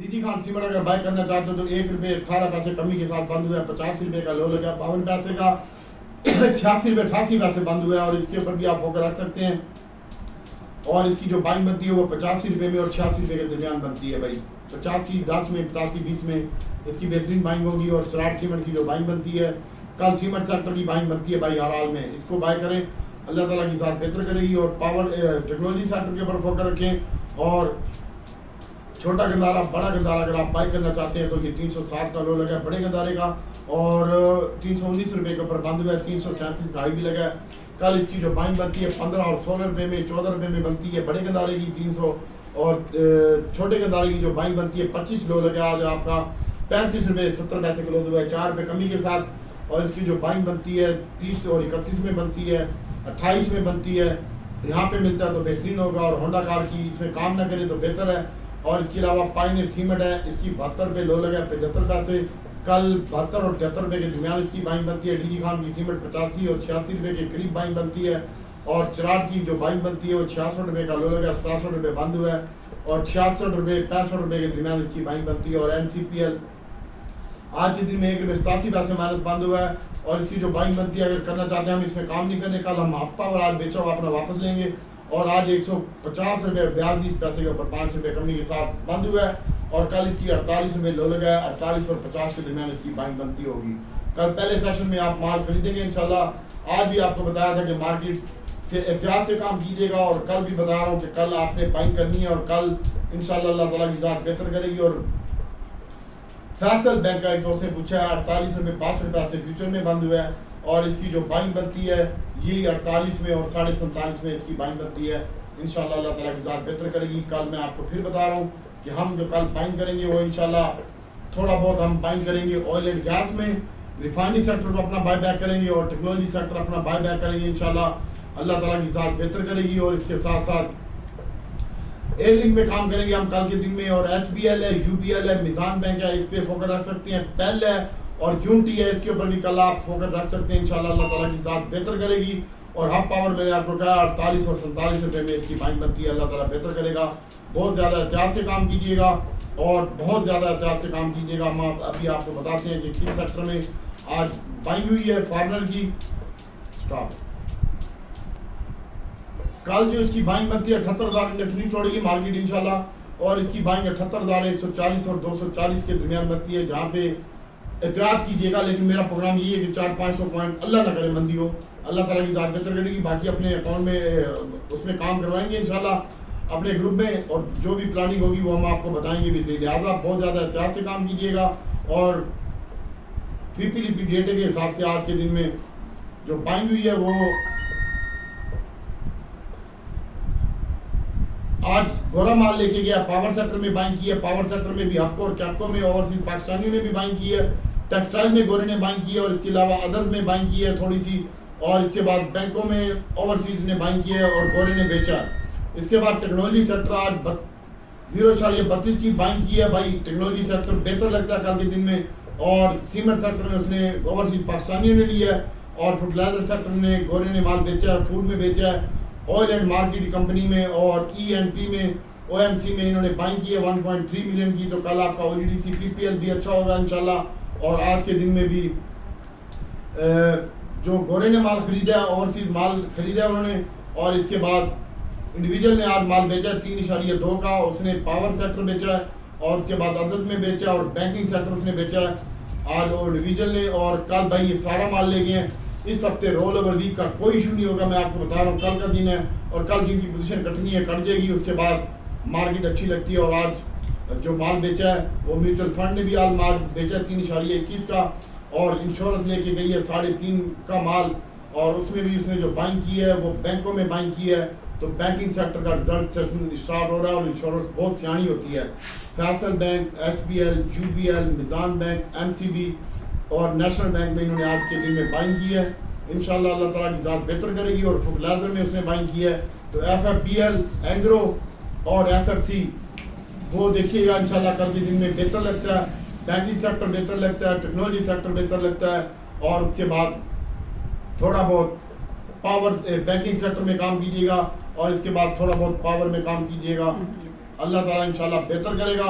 दीदी खान सीमेंट अगर बाय करना चाहते हो तो 1 रुपये 18 पैसे कमी के साथ बंद हुआ है। 85 रुपये का लो लगा, 52 पैसे का 86 रुपये 88 पैसे बंद हुआ है। और इसके ऊपर भी आप फोकर रख सकते हैं। और इसकी जो बाइंग बनती है वो 85 रुपये में और 86 रुपये के दरमियान बनती है भाई। 85 10 में 85 20 में इसकी बेहतरीन बाइंग होगी। और चराट सीमेंट की जो बाइंग बनती है, कल सीमेंट सेक्टर की बाइंग बनती है भाई हराल में, इसको बाय करें, अल्लाह ताला की ज़ात बेहतर करेगी। और पावर टेक्नोलॉजी सेक्टर के ऊपर फोकर रखें। और छोटा गंदारा बड़ा गंदारा अगर आप बाय करना चाहते हैं तो ये 307 का लो लगा है बड़े गंदारे का। और 319 रुपये के ऊपर बंद हुआ है। 337 का हाई भी लगा है। कल इसकी जो बाइंग बनती है 15 और 16 रुपये में, 14 रुपये में बनती है बड़े गंदारे की 300। और छोटे गंदारे की जो बाइंग बनती है 25 लो लगा आज आपका 35 रुपये 70 पैसे किलो हुआ है, 4 रुपये कमी के साथ। और इसकी जो बाइंग बनती है 30 और 31 में बनती है, 28 में बनती है। यहाँ पे मिलता है तो बेहतरीन होगा। और होंडा कार की इसमें काम ना करे तो बेहतर है। और इसके अलावा पायनियर सीमेंट है, इसकी 72 रुपये लो लगा है, 75 पैसे। कल 72 और 73 रुपये के दरमियान इसकी बाइंग बनती है। डीडी खान की सीमेंट 85 और 86 रुपये के करीब बाइंग बनती है। और चराट की जो बाइंग बनती है वो 66 रुपये का लो लगा, 67 रुपये बंद हुआ है। और 66 रुपये 65 रुपये के दरमियान इसकी बाइंग बनती है। और NCPL आज के दिन में 1 रुपये 87 पैसे माइनस बंद हुआ है। और इसकी जो बाइंग बनती है, अगर करना चाहते हैं हम इसमें काम नहीं करने, कल हम हफ्ता और आज बेचा हुआ अपना वापस लेंगे। और आज 150 रुपये 42 पैसे के ऊपर 5 रुपये कमी के साथ बंद हुआ है। और कल इसकी 48 रुपये लो लगा है, 48 और 50 के दरमियान इसकी बाइंग बनती होगी। कल पहले सेशन में आप माल खरीदेंगे इंशाल्लाह। आज भी आपको बताया था कि मार्केट से एहतियात से काम कीजिएगा। और कल भी बता रहा हूँ कि कल आपने बाइंग करनी है। और कल इंशाल्लाह अल्लाह ताला की ज़ात बेहतर करेगी। और फैसल बैंक का एक दोस्त ने पूछा है 48 रुपये 5 रुपये से फ्यूचर में बंद हुआ है। और इसकी जो बाइंग बनती है यही 48 में और 47.5 में इसकी बाइंग बनती है। इंशाल्लाह अल्लाह ताला की ज़ात बेहतर करेगी। कल मैं आपको फिर बता रहा हूँ कि हम जो कल बाइंग करेंगे वो इंशाल्लाह थोड़ा बहुत हम बाइंग करेंगे ऑयल एंड गैस में, रिफाइनरी सेक्टर को अपना बाय बैक करेंगे और टेक्नोलॉजी सेक्टर अपना बाय बैक करेंगे। इंशाल्लाह अल्लाह ताला की ज़ात बेहतर करेगी। और इसके साथ साथ एयरलिंक में काम करेंगे हम कल के दिन में। और HBL है, UBL है, मिजान बैंक है, इस पे फोकस रख सकते हैं। पेल है और यूनिटी है, इसके ऊपर भी कल आप फोकस रख सकते हैं। इंशाल्लाह अल्लाह ताला की ज़ात बेहतर करेगी। और हब पावर मैंने आपको कहा 48 और 47 रुपये में इसकी बाइंग बनती है। अल्लाह ताला बेहतर करेगा। बहुत ज़्यादा एहतियात से काम कीजिएगा और बहुत ज़्यादा एहतियात से काम कीजिएगा। हम अभी आपको बताते हैं कि किस सेक्टर में आज बाइंग हुई है। फार्मर की स्टॉक कल जो इसकी बाइंग बनती है 78,000 इंडेक्स नहीं तोड़ेगी मार्केट इंशाल्लाह। और इसकी बाइंग 78,140 और 240 के दरमियान बनती है, जहाँ पे एहतियात कीजिएगा। लेकिन मेरा प्रोग्राम ये है कि 400-500 पॉइंट अल्लाह ना करे मंदी हो, अल्लाह ताला की ज़ात बेहतर करेगी। बाकी अपने अकाउंट में उसमें काम करवाएंगे इंशाल्लाह अपने ग्रुप में। और जो भी प्लानिंग होगी वो हम आपको बताएंगे भी सही। लिहाजा बहुत ज़्यादा एहतियात से काम कीजिएगा। और PPLP डेटे के हिसाब से आज के दिन में जो बाइंग हुई है वो आज गोरा माल लेके गया, पावर सेक्टर में बाइंग की है। पावर सेक्टर में भी हपको और कैपको में ओवरसीज पाकिस्तानियों ने भी बाइंग की है। टेक्सटाइल में गोरे ने बाइंग की है। और इसके अलावा अदर्स में बाइंग की है थोड़ी सी। और इसके बाद बैंकों में ओवरसीज ने बाइंग की है और गोरे ने बेचा। इसके बाद टेक्नोलॉजी सेक्टर आज 0.32 की बाइंग की है भाई। टेक्नोलॉजी सेक्टर बेहतर लगता है कल के दिन में। और सीमेंट सेक्टर में उसने ओवरसीज पाकिस्तानियों ने लिया है। और फर्टिलाइजर सेक्टर में गोरे ने माल बेचा है, फूड में बेचा है। ऑयल एंड मार्केट कंपनी में और E&P में OMC में इन्होंने बाइंग की है 1.3 मिलियन की। तो कल आपका OGDC PPL भी अच्छा होगा इंशाल्लाह। और आज के दिन में भी जो गोरे ने माल खरीदा है, ओवरसीज माल खरीदा है उन्होंने। और इसके बाद इंडिविजुअल ने आज माल बेचा है 3.2 का, उसने पावर सेक्टर बेचा है। और उसके बाद अदर में बेचा और बैंकिंग सेक्टर उसने बेचा है आज वो इंडिविजुअल ने। और कल भाई ये सारा माल ले गए हैं। इस हफ्ते रोल ओवर वीक का कोई इशू नहीं होगा, मैं आपको बता रहा हूँ। कल का दिन है और कल जिनकी पोजीशन कटनी है कट जाएगी। उसके बाद मार्केट अच्छी लगती है। और आज जो माल बेचा है वो म्यूचुअल फंड ने भी आज माल बेचा है 3.21 का। और इंश्योरेंस लेके गई है 3.5 का माल। और उसमें भी उसने जो बाइंग की है वो बैंकों में बाइंग की है। तो बैंकिंग सेक्टर का रिजल्ट सेशन स्टार्ट हो रहा है। और इंश्योरेंस बहुत सियानी होती है। Faysal bank, HBL, UBL, Meezan bank, MCB और नेशनल बैंक में इन्होंने आज के दिन में बाइंग की है। इंशाल्लाह अल्लाह ताला की ज़ात बेहतर करेगी। और फर्टिलाइजर में उसने बाइंग की है। तो FFPL, एंग्रो और FFC वो देखिएगा इंशाल्लाह कल के दिन में बेहतर लगता है। बैंकिंग सेक्टर बेहतर लगता है, टेक्नोलॉजी सेक्टर बेहतर लगता है। और उसके बाद थोड़ा बहुत पावर बैंकिंग सेक्टर में काम कीजिएगा। और इसके बाद थोड़ा बहुत पावर में काम कीजिएगा। अल्लाह ताला इंशाल्लाह बेहतर करेगा।